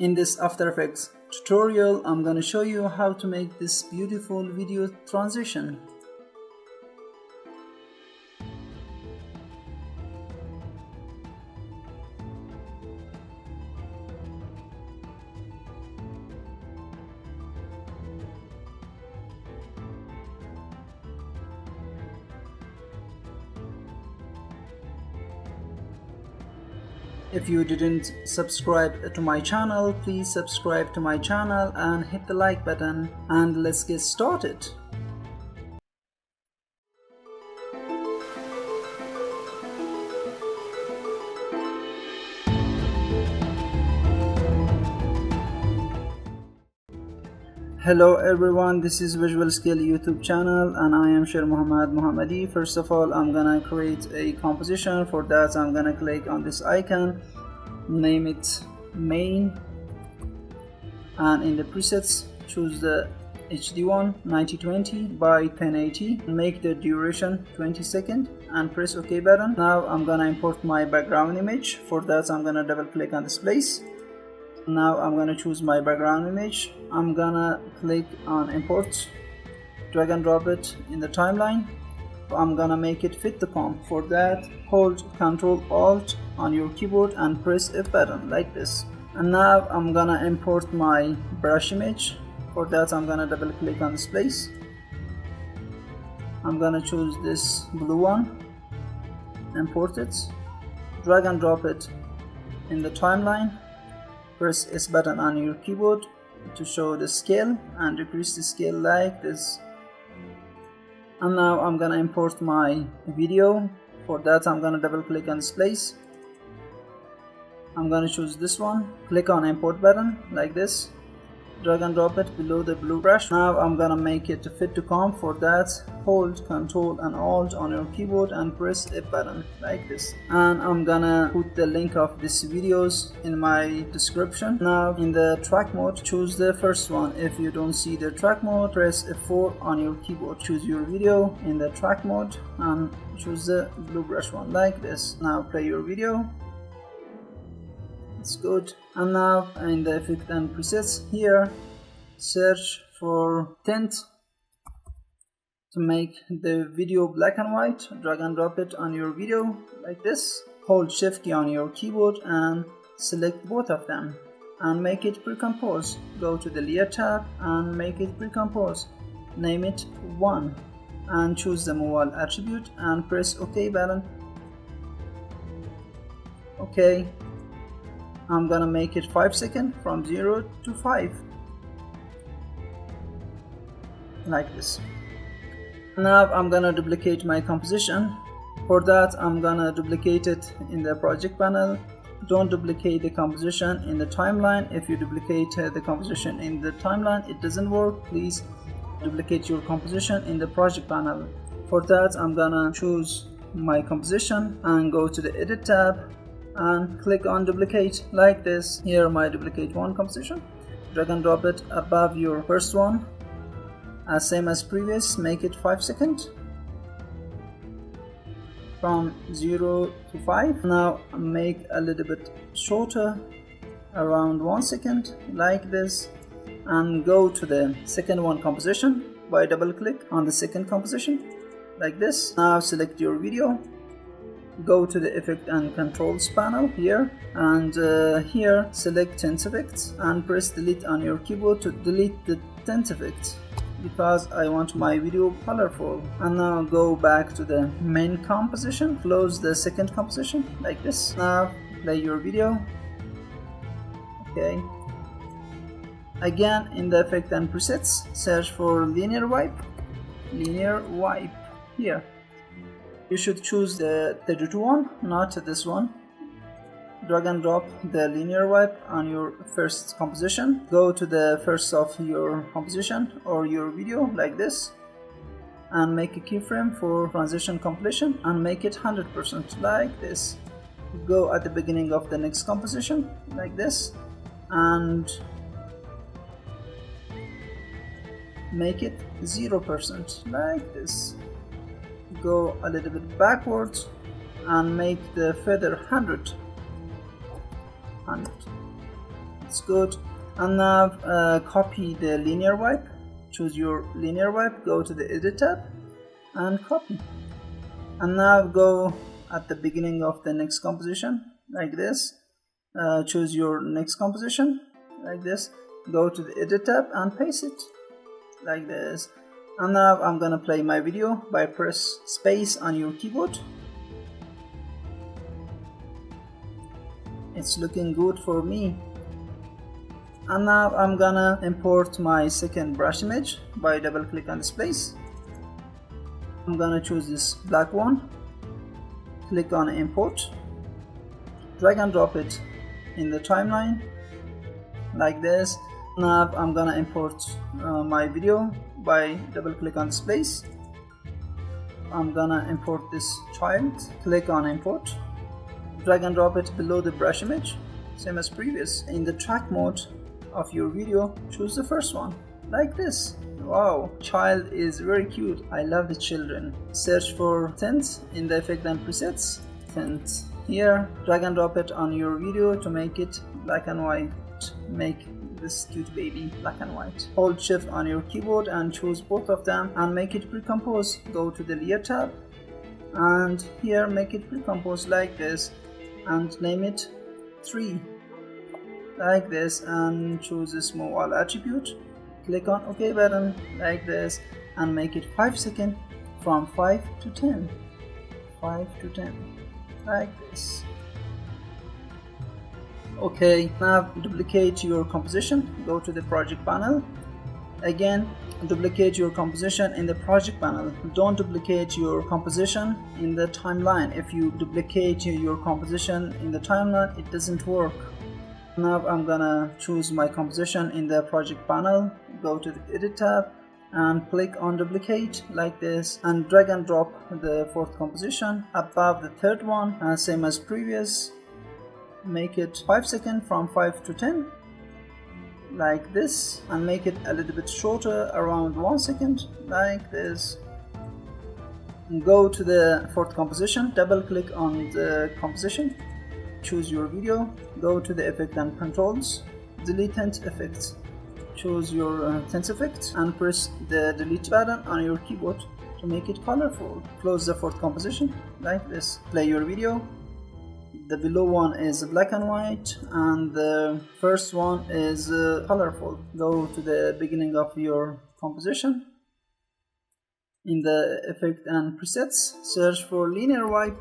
In this After Effects tutorial, I'm going to show you how to make this beautiful video transition. If you didn't subscribe to my channel, please subscribe to my channel and hit the like button, and let's get started. Hello everyone, this is Visual Skill YouTube channel and I am Sher Muhammad Muhammadi. First of all, I'm gonna create a composition. For that, I'm gonna click on this icon, name it main, and in the presets choose the HD one 9020 by 1080, make the duration 20 seconds and press OK button. Now I'm gonna import my background image. For that, I'm gonna double click on this place. Now I'm gonna choose my background image. I'm gonna click on import, drag and drop it in the timeline. I'm gonna make it fit the comp. For that, hold Ctrl Alt on your keyboard and press F button like this. And now I'm gonna import my brush image. For that, I'm gonna double click on this place. I'm gonna choose this blue one, import it, drag and drop it in the timeline. Press S button on your keyboard to show the scale and decrease the scale like this. And now I'm gonna import my video. For that, I'm gonna double click on this place. I'm gonna choose this one, click on import button like this, drag and drop it below the blue brush. Now I'm gonna make it to fit to comp. For that, hold Ctrl and Alt on your keyboard and press F button like this. And I'm gonna put the link of these videos in my description. Now in the track mode, choose the first one. If you don't see the track mode, press F4 on your keyboard. Choose your video in the track mode and choose the blue brush one like this. Now play your video. It's good. And now in the effect and presets here, search for tint to make the video black and white. Drag and drop it on your video like this. Hold Shift key on your keyboard and select both of them and make it pre-compose. Go to the layer tab and make it pre-compose. Name it 1 and choose the move all attribute and press OK button. OK. I'm gonna make it 5 seconds from 0 to 5 like this. Now I'm gonna duplicate my composition. For that, I'm gonna duplicate it in the project panel. Don't duplicate the composition in the timeline. If you duplicate the composition in the timeline, it doesn't work. Please duplicate your composition in the project panel. For that, I'm gonna choose my composition and go to the edit tab and click on duplicate like this. Here my duplicate one composition, drag and drop it above your first one, same as previous. Make it 5 seconds from 0 to 5. Now make a little bit shorter, around 1 second like this, and go to the second one composition by double click on the second composition like this. Now select your video, go to the effect and controls panel here, and here select tint effects and press delete on your keyboard to delete the tint effect because I want my video colorful. And now go back to the main composition, close the second composition like this. Now play your video. Okay. Again in the effect and presets, search for linear wipe. Linear wipe here. You should choose the 32 one, not this one. Drag and drop the linear wipe on your first composition. Go to the first of your composition or your video like this and make a keyframe for transition completion and make it 100% like this. Go at the beginning of the next composition like this and make it 0% like this. Go a little bit backwards and make the feather 100. it's good. And now copy the linear wipe. Choose your linear wipe, go to the edit tab and copy. And now go at the beginning of the next composition like this. Choose your next composition like this, go to the edit tab and paste it like this. And now I'm gonna play my video by press space on your keyboard. It's looking good for me. And now I'm gonna import my second brush image by double click on this place. I'm gonna choose this black one, click on import, drag and drop it in the timeline like this. Now I'm gonna import my video by double click on this place. I'm gonna import this child, click on import, drag and drop it below the brush image, same as previous. In the track mode of your video, choose the first one like this. Wow, child is very cute. I love the children. Search for tint in the effect and presets, tint here, drag and drop it on your video to make it black and white. Make this cute baby black and white. Hold shift on your keyboard and choose both of them and make it pre-compose. Go to the layer tab and here make it pre-compose like this and name it 3 like this, and choose this move all attribute, click on OK button like this and make it 5 seconds from 5 to 10, 5 to 10 like this. Okay, now duplicate your composition, go to the project panel, again duplicate your composition in the project panel. Don't duplicate your composition in the timeline. If you duplicate your composition in the timeline, it doesn't work. Now I'm gonna choose my composition in the project panel, go to the edit tab and click on duplicate like this and drag and drop the fourth composition above the third one, and same as previous, make it 5 seconds from 5 to 10 like this, and make it a little bit shorter, around 1 second like this. And go to the fourth composition, double click on the composition, choose your video, go to the effect and controls, delete tint effects, choose your tint effect and press the delete button on your keyboard to make it colorful. Close the fourth composition like this, play your video. The below one is black and white and the first one is colorful. Go to the beginning of your composition. In the effect and presets, search for linear wipe.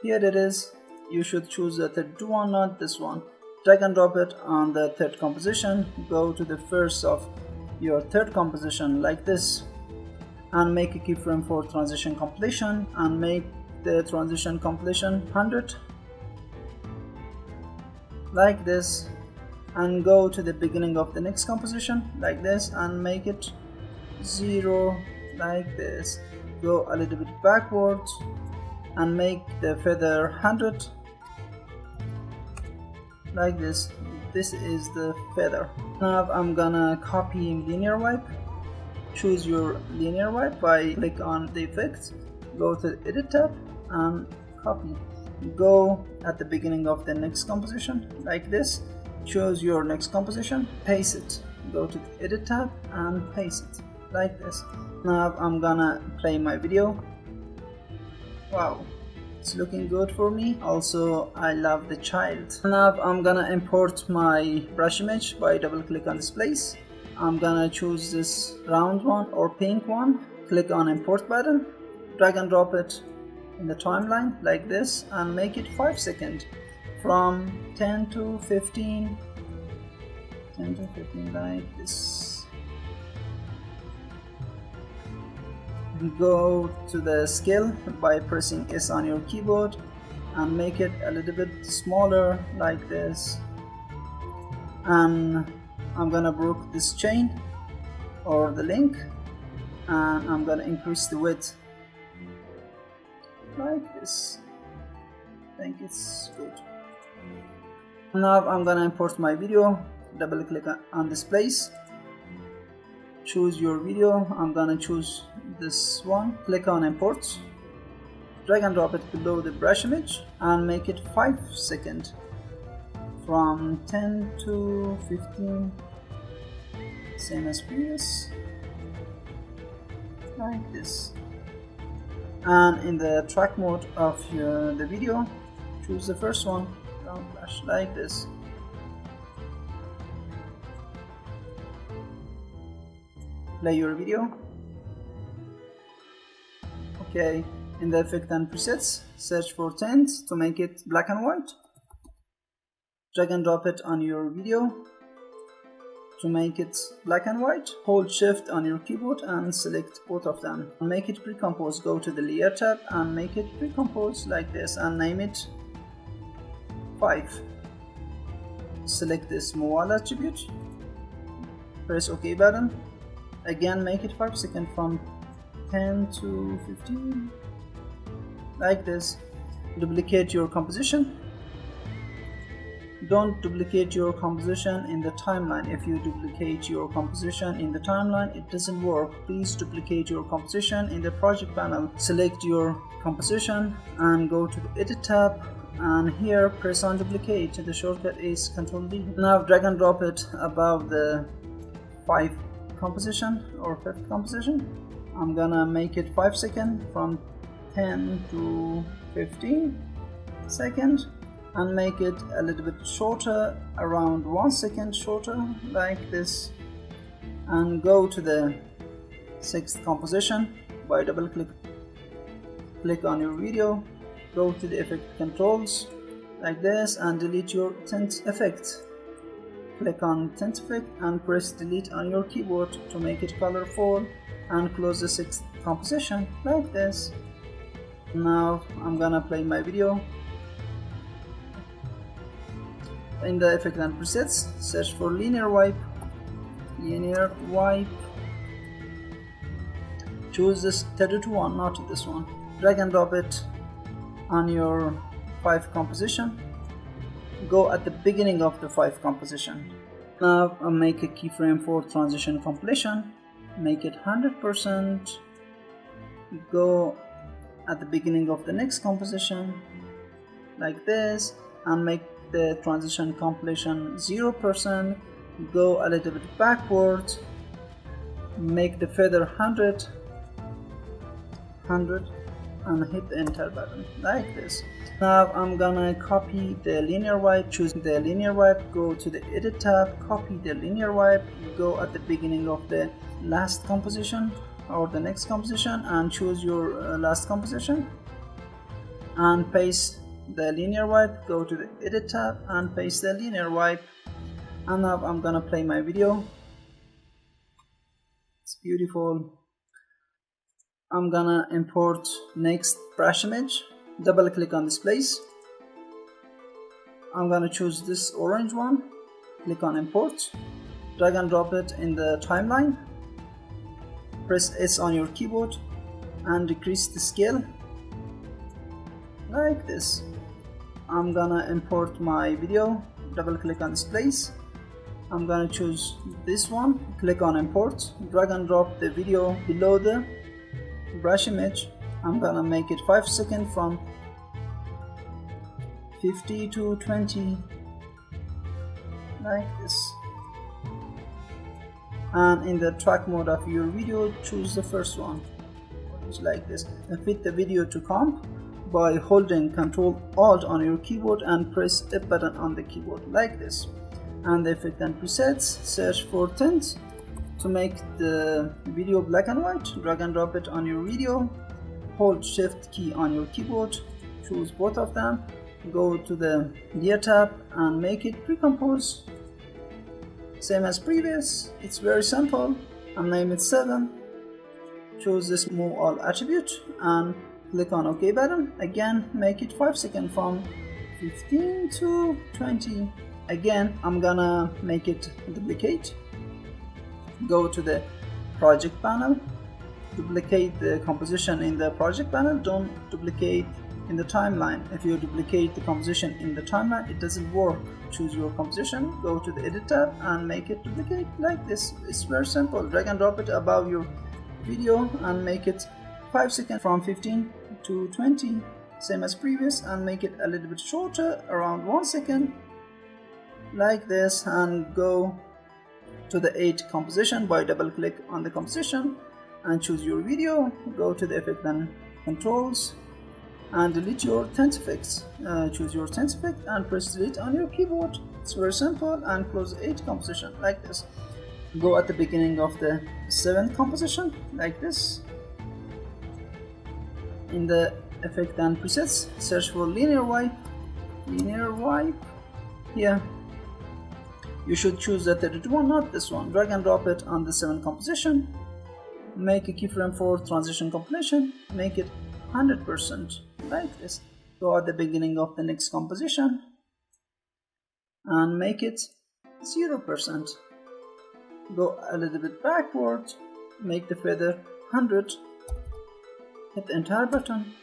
Here it is. You should choose the third one, not this one. Drag and drop it on the third composition. Go to the first of your third composition like this and make a keyframe for transition completion and make the transition completion 100 like this, and go to the beginning of the next composition like this and make it 0 like this. Go a little bit backwards and make the feather 100 like this. This is the feather. Now I'm gonna copy linear wipe. Choose your linear wipe by click on the effect, go to the edit tab and copy. Go at the beginning of the next composition like this, choose your next composition, paste it, go to the edit tab and paste it like this. Now I'm gonna play my video. Wow, it's looking good for me. Also, I love the child. Now I'm gonna import my brush image by double click on this place. I'm gonna choose this round one or pink one, click on import button, drag and drop it in the timeline like this and make it 5 seconds from 10 to 15, 10 to 15 like this. Go to the scale by pressing S on your keyboard and make it a little bit smaller like this, and I'm gonna break this chain or the link and I'm gonna increase the width like this. I think it's good. Now I'm gonna import my video. Double click on this place, choose your video. I'm gonna choose this one, click on import, drag and drop it below the brush image and make it 5 seconds from 10 to 15, same as previous, like this. And in the track mode of the video, choose the first one, round flash, like this. Play your video. Okay, in the effect and presets, search for tint to make it black and white. Drag and drop it on your video to make it black and white. Hold shift on your keyboard and select both of them. Make it pre-compose, go to the layer tab and make it pre-compose like this and name it 5. Select this move all attribute, press OK button, again make it 5 seconds from 10 to 15, like this. Duplicate your composition. Don't duplicate your composition in the timeline. If you duplicate your composition in the timeline, it doesn't work. Please duplicate your composition in the project panel. Select your composition and go to the edit tab, and here press on duplicate. The shortcut is Ctrl D. Now drag and drop it above the 5 composition or 5th composition. I'm gonna make it 5 seconds from 10 to 15 seconds and make it a little bit shorter, around 1 second shorter, like this. And go to the 6th composition by double click on your video, go to the effect controls like this and delete your tint effect. Click on tint effect and press delete on your keyboard to make it colorful, and close the 6th composition like this. Now I'm gonna play my video. In the effect and presets, search for linear wipe, choose this 32-1, not this one. Drag and drop it on your 5 composition, go at the beginning of the 5 composition. Now I'll make a keyframe for transition completion, make it 100%, go at the beginning of the next composition like this and make the transition completion 0%, go a little bit backwards, make the feather 100 and hit the enter button like this. Now I'm gonna copy the linear wipe, choose the linear wipe, go to the edit tab, copy the linear wipe, go at the beginning of the last composition or the next composition and choose your last composition and paste the linear wipe, go to the edit tab and paste the linear wipe. And now I'm gonna play my video. It's beautiful. I'm gonna import next brush image, double click on this place. I'm gonna choose this orange one, click on import, drag and drop it in the timeline, press S on your keyboard and decrease the scale like this. I'm gonna import my video, double click on this place. I'm gonna choose this one, click on import, drag and drop the video below the brush image. I'm gonna make it 5 seconds from 50 to 20 like this. And in the track mode of your video, choose the first one, just like this, and fit the video to comp by holding Ctrl Alt on your keyboard and press F button on the keyboard like this. And the effect and presets, search for tint to make the video black and white, drag and drop it on your video, hold shift key on your keyboard, choose both of them, go to the layer tab and make it pre-compose, same as previous. It's very simple, and name it 7. Choose this move all attribute and click on OK button. Again make it 5 seconds from 15 to 20. Again I'm gonna make it duplicate, go to the project panel, duplicate the composition in the project panel, don't duplicate in the timeline. If you duplicate the composition in the timeline, it doesn't work. Choose your composition, go to the edit tab and make it duplicate like this. It's very simple. Drag and drop it above your video and make it 5 seconds from 15 to 20, same as previous, and make it a little bit shorter, around 1 second like this, and go to the 8 composition by double click on the composition and choose your video. Go to the effect and controls and delete your TenseFX. Choose your TenseFX and press delete on your keyboard. It's very simple, and close 8 composition like this. Go at the beginning of the 7th composition like this. In the effect and presets, search for linear wipe. Here you should choose the 32 one, not this one. Drag and drop it on the 7th composition. Make a keyframe for transition completion. Make it 100% like this. Go at the beginning of the next composition and make it 0%. Go a little bit backward, make the feather 100. Hit the enter button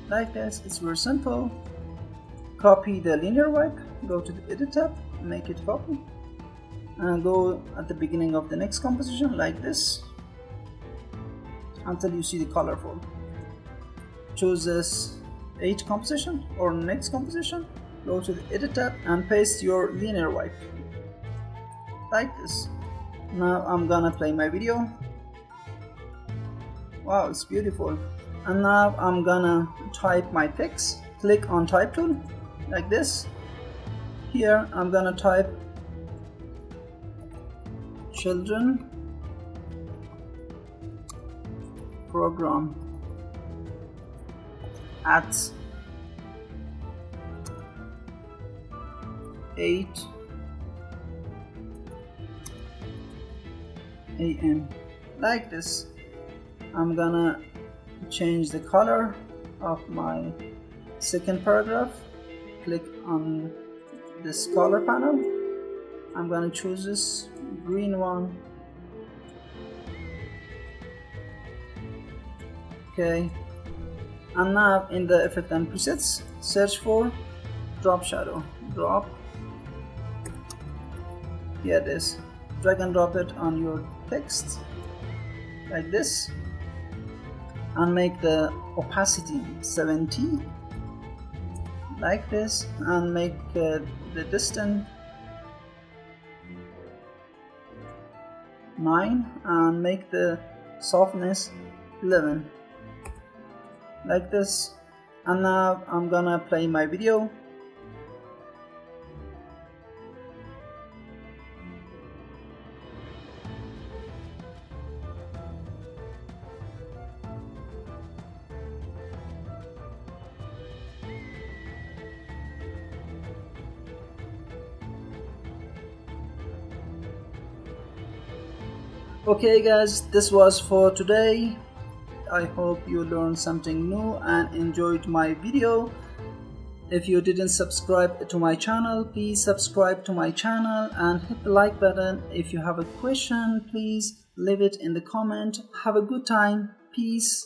like this. It's very simple. Copy the linear wipe, go to the edit tab, make it copy, and go at the beginning of the next composition like this until you see the colorful. Choose this 8 composition or next composition, go to the edit tab and paste your linear wipe like this. Now I'm gonna play my video. Wow, it's beautiful. And now I'm gonna type my text. Click on type tool like this. Here I'm gonna type children program at 8 a.m. like this. I'm gonna change the color of my second paragraph. Click on this color panel. I'm gonna choose this green one. Okay, and now in the effect and presets, search for drop shadow. Drop. Here it is. Drag and drop it on your text like this, and make the opacity 70 like this, and make the distance 9, and make the softness 11 like this. And now I'm gonna play my video. Okay guys, this was for today. I hope you learned something new and enjoyed my video. If you didn't subscribe to my channel, please subscribe to my channel and hit the like button. If you have a question, please leave it in the comment. Have a good time. Peace.